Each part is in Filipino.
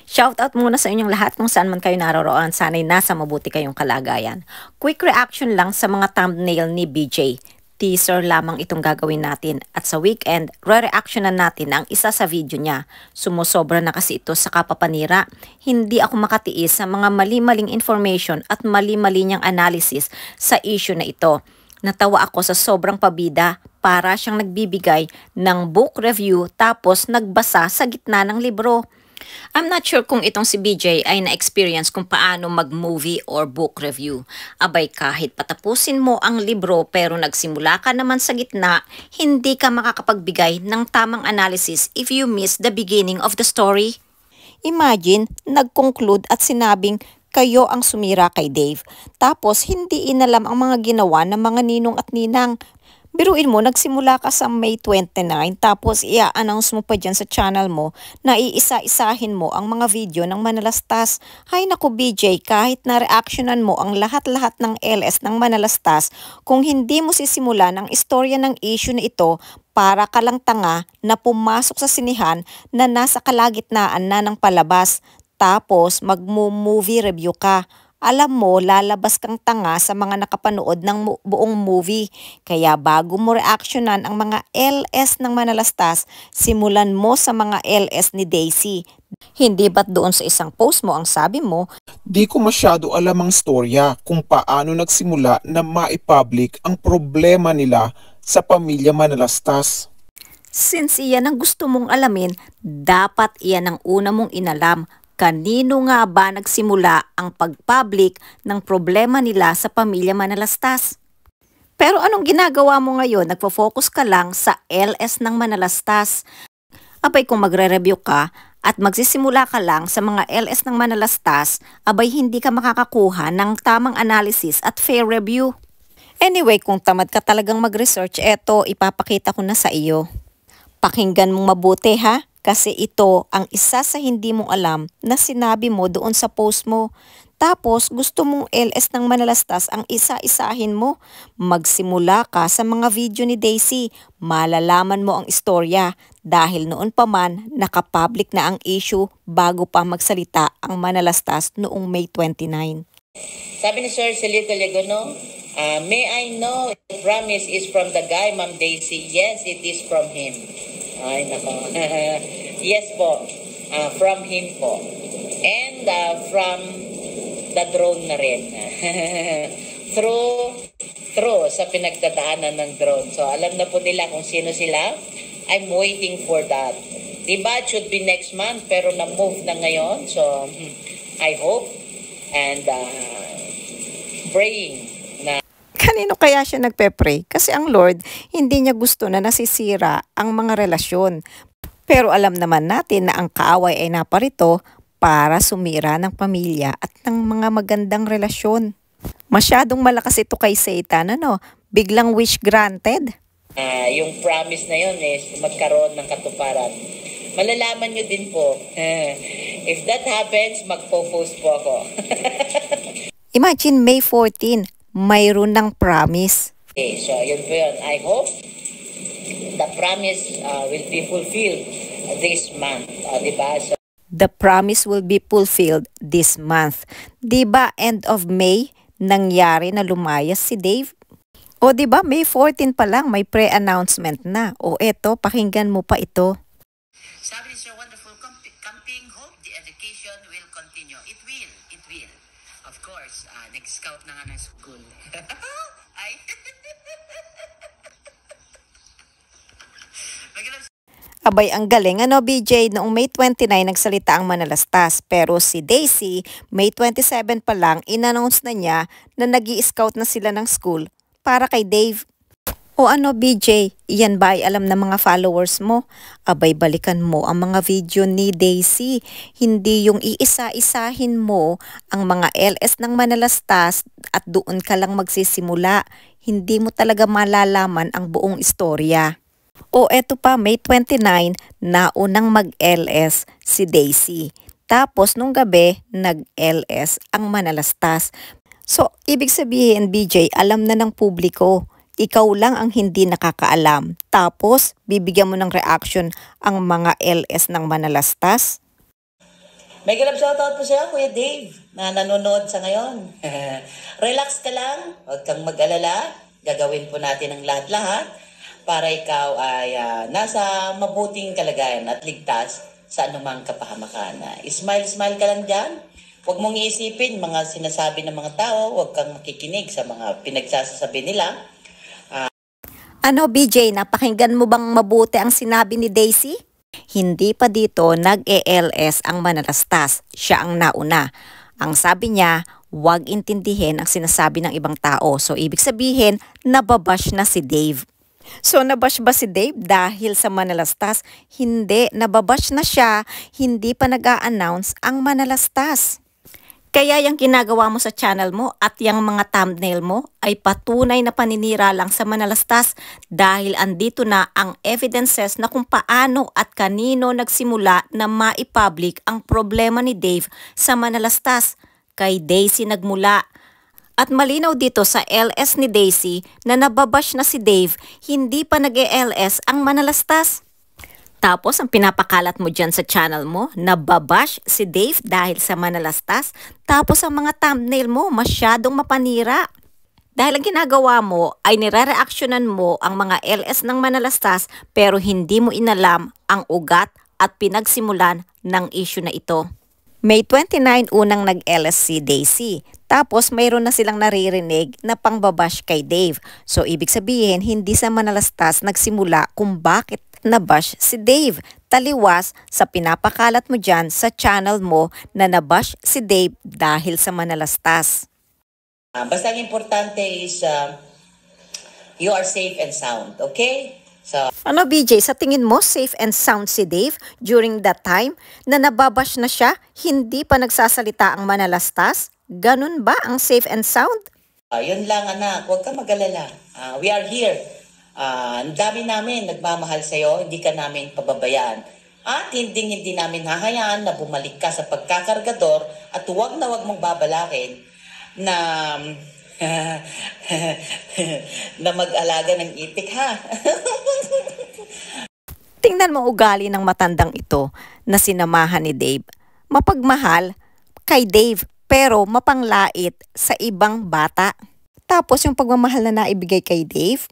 Shoutout muna sa inyong lahat kung saan man kayo naroroon. Sana'y nasa mabuti kayong kalagayan. Quick reaction lang sa mga thumbnail ni BJ. Teaser lamang itong gagawin natin. At sa weekend, re-reactionan natin ang isa sa video niya. Sumusobra na kasi ito sa kapapanira. Hindi ako makatiis sa mga mali-maling information at mali-mali niyang analysis sa issue na ito. Natawa ako sa sobrang pabida, para siyang nagbibigay ng book review tapos nagbasa sa gitna ng libro. I'm not sure kung itong si BJ ay na-experience kung paano mag-movie or book review. Abay, kahit patapusin mo ang libro pero nagsimula ka naman sa gitna, hindi ka makakapagbigay ng tamang analysis if you miss the beginning of the story. Imagine, nag-conclude at sinabing kayo ang sumira kay Dave. Tapos hindi inalam ang mga ginawa ng mga ninong at ninang. Biruin mo, nagsimula ka sa May 29 tapos i-announce mo pa dyan sa channel mo na iisa-isahin mo ang mga video ng Manalastas. Hay naku BJ, kahit na reactionan mo ang lahat-lahat ng LS ng Manalastas, kung hindi mo sisimula ng istorya ng issue na ito, para ka lang tanga na pumasok sa sinihan na nasa kalagitnaan na ng palabas. Tapos mag-movie review ka. Alam mo, lalabas kang tanga sa mga nakapanood ng buong movie. Kaya bago mo reactionan ang mga LS ng Manalastas, simulan mo sa mga LS ni Daisy. Hindi ba't doon sa isang post mo ang sabi mo, di ko masyado alam ang storya kung paano nagsimula na maipublic ang problema nila sa pamilya Manalastas. Since iyan ang gusto mong alamin, dapat iyan ang una mong inalam. Kanino nga ba nagsimula ang pag-public ng problema nila sa pamilya Manalastas? Pero anong ginagawa mo ngayon? Nagpo-focus ka lang sa LS ng Manalastas. Abay, kung magre-review ka at magsisimula ka lang sa mga LS ng Manalastas, abay hindi ka makakakuha ng tamang analysis at fair review. Anyway, kung tamad ka talagang mag-research, eto ipapakita ko na sa iyo. Pakinggan mong mabuti ha, kasi ito ang isa sa hindi mong alam na sinabi mo doon sa post mo. Tapos gusto mong LS ng Manalastas ang isa-isahin mo. Magsimula ka sa mga video ni Daisy, malalaman mo ang istorya dahil noon pa man nakapublic na ang issue bago pa magsalita ang Manalastas noong May 29. Sabi ni Sir Celito Legono, may I know if the promise is from the guy, Ma'am Daisy? Yes, it is from him. Ay, nako. Yes po, from him po. And from the drone na rin. through sa pinagdadaanan ng drone. So, alam na po nila kung sino sila. I'm waiting for that. Diba, it should be next month, pero na-move na ngayon. So, I hope and praying na Kanino kaya siya nagpe-pray? Kasi ang Lord, hindi niya gusto na nasisira ang mga relasyon. Pero alam naman natin na ang kaaway ay naparito para sumira ng pamilya at ng mga magandang relasyon. Masyadong malakas ito kay Satan, ano? Biglang wish granted. Yung promise na yun is magkaroon ng katuparan. Malalaman nyo din po. If that happens, magpo-post po ako. Imagine May 14, mayroon ng promise. Okay, so yun po yun. I hope the promise will be fulfilled this month. Diba? So, The promise will be fulfilled this month. Diba end of May, nangyari na lumayas si Dave? O diba May 14 pa lang, may pre-announcement na. O eto, pakinggan mo pa ito. sabi ni Sir Wonderful Camping, hope the education will continue. It will. Of course, nag-scout na nga ng school. Ay. Abay, ang galing. Ano, BJ? Noong May 29, nagsalita ang Manalastas. Pero si Daisy, May 27 pa lang, in-announce na niya na nag-i-scout na sila ng school para kay Dave. O ano, BJ? Iyan ba ay alam ng mga followers mo? Abay, balikan mo ang mga video ni Daisy. Hindi yung iisa-isahin mo ang mga LS ng Manalastas at doon ka lang magsisimula. Hindi mo talaga malalaman ang buong istorya. O eto pa, May 29, naunang mag-LS si Daisy. Tapos nung gabi, nag-LS ang Manalastas. So, ibig sabihin, BJ, alam na ng publiko. Ikaw lang ang hindi nakakaalam. Tapos, bibigyan mo ng reaction ang mga LS ng Manalastas. May galap shoutout po sa'yo, Kuya Dave, na nanonood sa ngayon. Relax ka lang, huwag kang mag-alala. Gagawin po natin ang lahat-lahat para ikaw ay nasa mabuting kalagayan at ligtas sa anumang kapahamakan. Smile-smile ka lang dyan. Huwag mong iisipin mga sinasabi ng mga tao. Huwag kang makikinig sa mga pinagsasabi nila. Ano BJ, napakinggan mo bang mabuti ang sinabi ni Daisy? Hindi pa dito nag-ELS ang manalastas, siya ang nauna. Ang sabi niya, huwag intindihin ang sinasabi ng ibang tao. So ibig sabihin, nababash na si Dave. So nabash ba si Dave dahil sa manalastas? Hindi, nababash na siya, hindi pa nag-a-announce ang manalastas. Kaya yung ginagawa mo sa channel mo at yung mga thumbnail mo ay patunay na paninira lang sa manalastas dahil andito na ang evidences na kung paano at kanino nagsimula na maipublic ang problema ni Dave sa manalastas. Kay Daisy nagmula. At malinaw dito sa LS ni Daisy na nababash na si Dave, hindi pa nag-LS ang manalastas. Tapos ang pinapakalat mo dyan sa channel mo, nababash si Dave dahil sa manalastas. Tapos ang mga thumbnail mo masyadong mapanira. Dahil ang ginagawa mo ay nire-reactionan mo ang mga LS ng manalastas pero hindi mo inalam ang ugat at pinagsimulan ng issue na ito. May 29 unang nag-LS si Daisy. Tapos mayroon na silang naririnig na pangbabash kay Dave. So ibig sabihin hindi sa manalastas nagsimula kung bakit nabash si Dave. Taliwas sa pinapakalat mo dyan sa channel mo na nabash si Dave dahil sa manalastas. Basta ang importante is you are safe and sound, okay? So, Ano BJ, sa tingin mo safe and sound si Dave during that time na nababash na siya, hindi pa nagsasalita ang manalastas? Ganun ba ang safe and sound? yun lang anak, huwag ka mag-alala. We are here. Ang dami namin nagmamahal sa'yo, hindi ka namin pababayaan. At hindi namin hahayaan na bumalik ka sa pagkakargador at huwag na huwag mong babalakin na na mag-alaga ng itik ha. Tingnan mo ugali ng matandang ito na sinamahan ni Dave. Mapagmahal kay Dave pero mapanglait sa ibang bata. Tapos yung pagmamahal na naibigay kay Dave,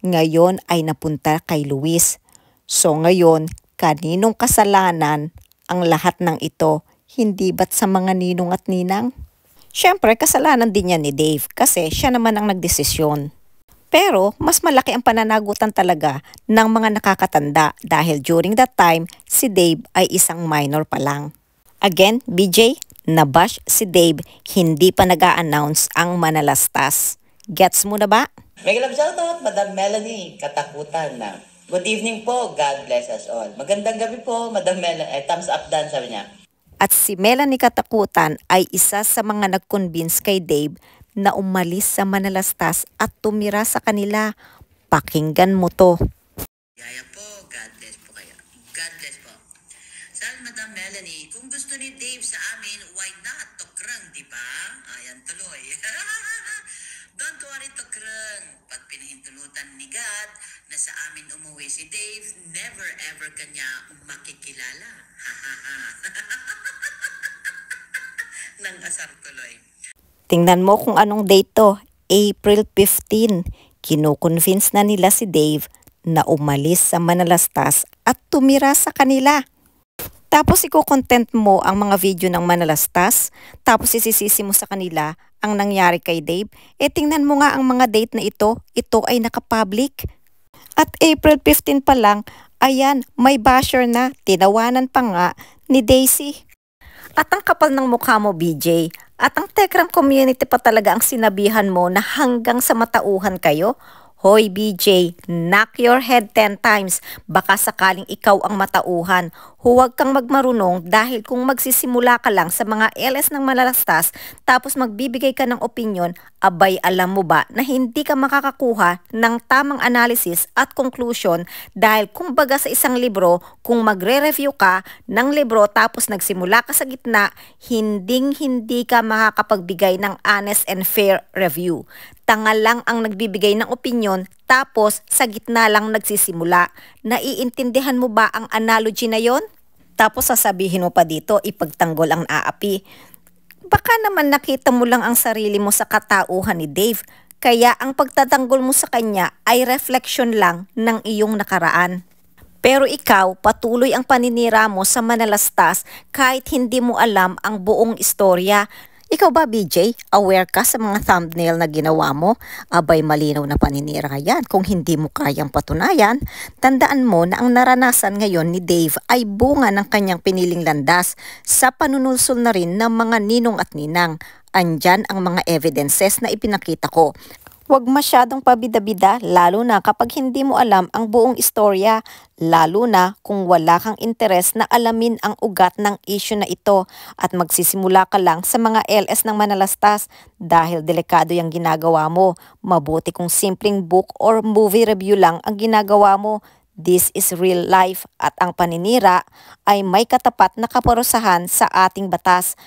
ngayon ay napunta kay Luis. So ngayon, kaninong kasalanan ang lahat ng ito? Hindi ba't sa mga ninong at ninang? Siyempre, kasalanan din yan ni Dave kasi siya naman ang nagdesisyon. Pero mas malaki ang pananagutan talaga ng mga nakakatanda dahil during that time, si Dave ay isang minor pa lang. Again, BJ, nabash si Dave, hindi pa nag-a-announce ang manalastas. Gets mo na ba? May galap shoutout, Madam Melanie, katakutan na. Good evening po, God bless us all. Magandang gabi po, Madam Melanie. Thumbs up dan, sabi niya. At si Melanie Katakutan ay isa sa mga nag-convince kay Dave na umalis sa manalastas at tumira sa kanila. Pakinggan mo to. Yaya po, God bless po kayo. God bless po. Sal, Madam Melanie, kung gusto ni Dave sa amin, why not? Tokrang, di ba? Ayan tuloy. Don't worry, Tokrang. Pag pinahintulutan ni God na sa amin umuwi si Dave, never ever kanya makikilala. Nang asar tuloy. Tingnan mo kung anong date to. April 15. Kinukonvince na nila si Dave na umalis sa manalastas at tumira sa kanila. Tapos iko-content mo ang mga video ng manalastas, tapos isisisi mo sa kanila ang nangyari kay Dave. Tingnan mo nga ang mga date na ito ay nakapublic. At April 15 pa lang, ayan, may basher na, tinawanan pa nga ni Daisy. At ang kapal ng mukha mo, BJ, at ang Tekram community pa talaga ang sinabihan mo na hanggang sa matauhan kayo. Hoy BJ, knock your head 10 times. Baka sakaling ikaw ang matauhan. Huwag kang magmarunong dahil kung magsisimula ka lang sa mga LS ng malalastas tapos magbibigay ka ng opinion, abay alam mo ba na hindi ka makakakuha ng tamang analysis at conclusion dahil kumbaga sa isang libro, kung magre-review ka ng libro tapos nagsimula ka sa gitna, hindi ka makakapagbigay ng honest and fair review. Tanga lang ang nagbibigay ng opinion tapos sa gitna lang nagsisimula. Naiintindihan mo ba ang analogy na yon? Tapos sasabihin mo pa dito, ipagtanggol ang aapi. Baka naman nakita mo lang ang sarili mo sa katauhan ni Dave, kaya ang pagtatanggol mo sa kanya ay reflection lang ng iyong nakaraan. Pero ikaw, patuloy ang paninira mo sa manalastas kahit hindi mo alam ang buong istorya. Ikaw ba, BJ? Aware ka sa mga thumbnail na ginawa mo? Abay, malinaw na paninira yan. Kung hindi mo kayang patunayan, tandaan mo na ang naranasan ngayon ni Dave ay bunga ng kanyang piniling landas sa panunulsol na rin ng mga ninong at ninang. Andyan ang mga evidences na ipinakita ko. Huwag masyadong pabida-bida, lalo na kapag hindi mo alam ang buong istorya, lalo na kung wala kang interes na alamin ang ugat ng issue na ito at magsisimula ka lang sa mga LS ng manalastas dahil delikado yung ginagawa mo. Mabuti kung simpleng book or movie review lang ang ginagawa mo. This is real life at ang paninira ay may katapat na kaparusahan sa ating batas.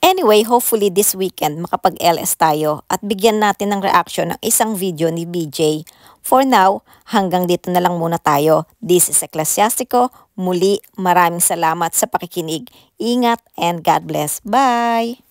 Anyway, hopefully this weekend makapag-LS tayo at bigyan natin ng reaction ng isang video ni BJ. For now, hanggang dito na lang muna tayo. This is Eclesiastico. Muli, maraming salamat sa pakikinig. Ingat and God bless. Bye!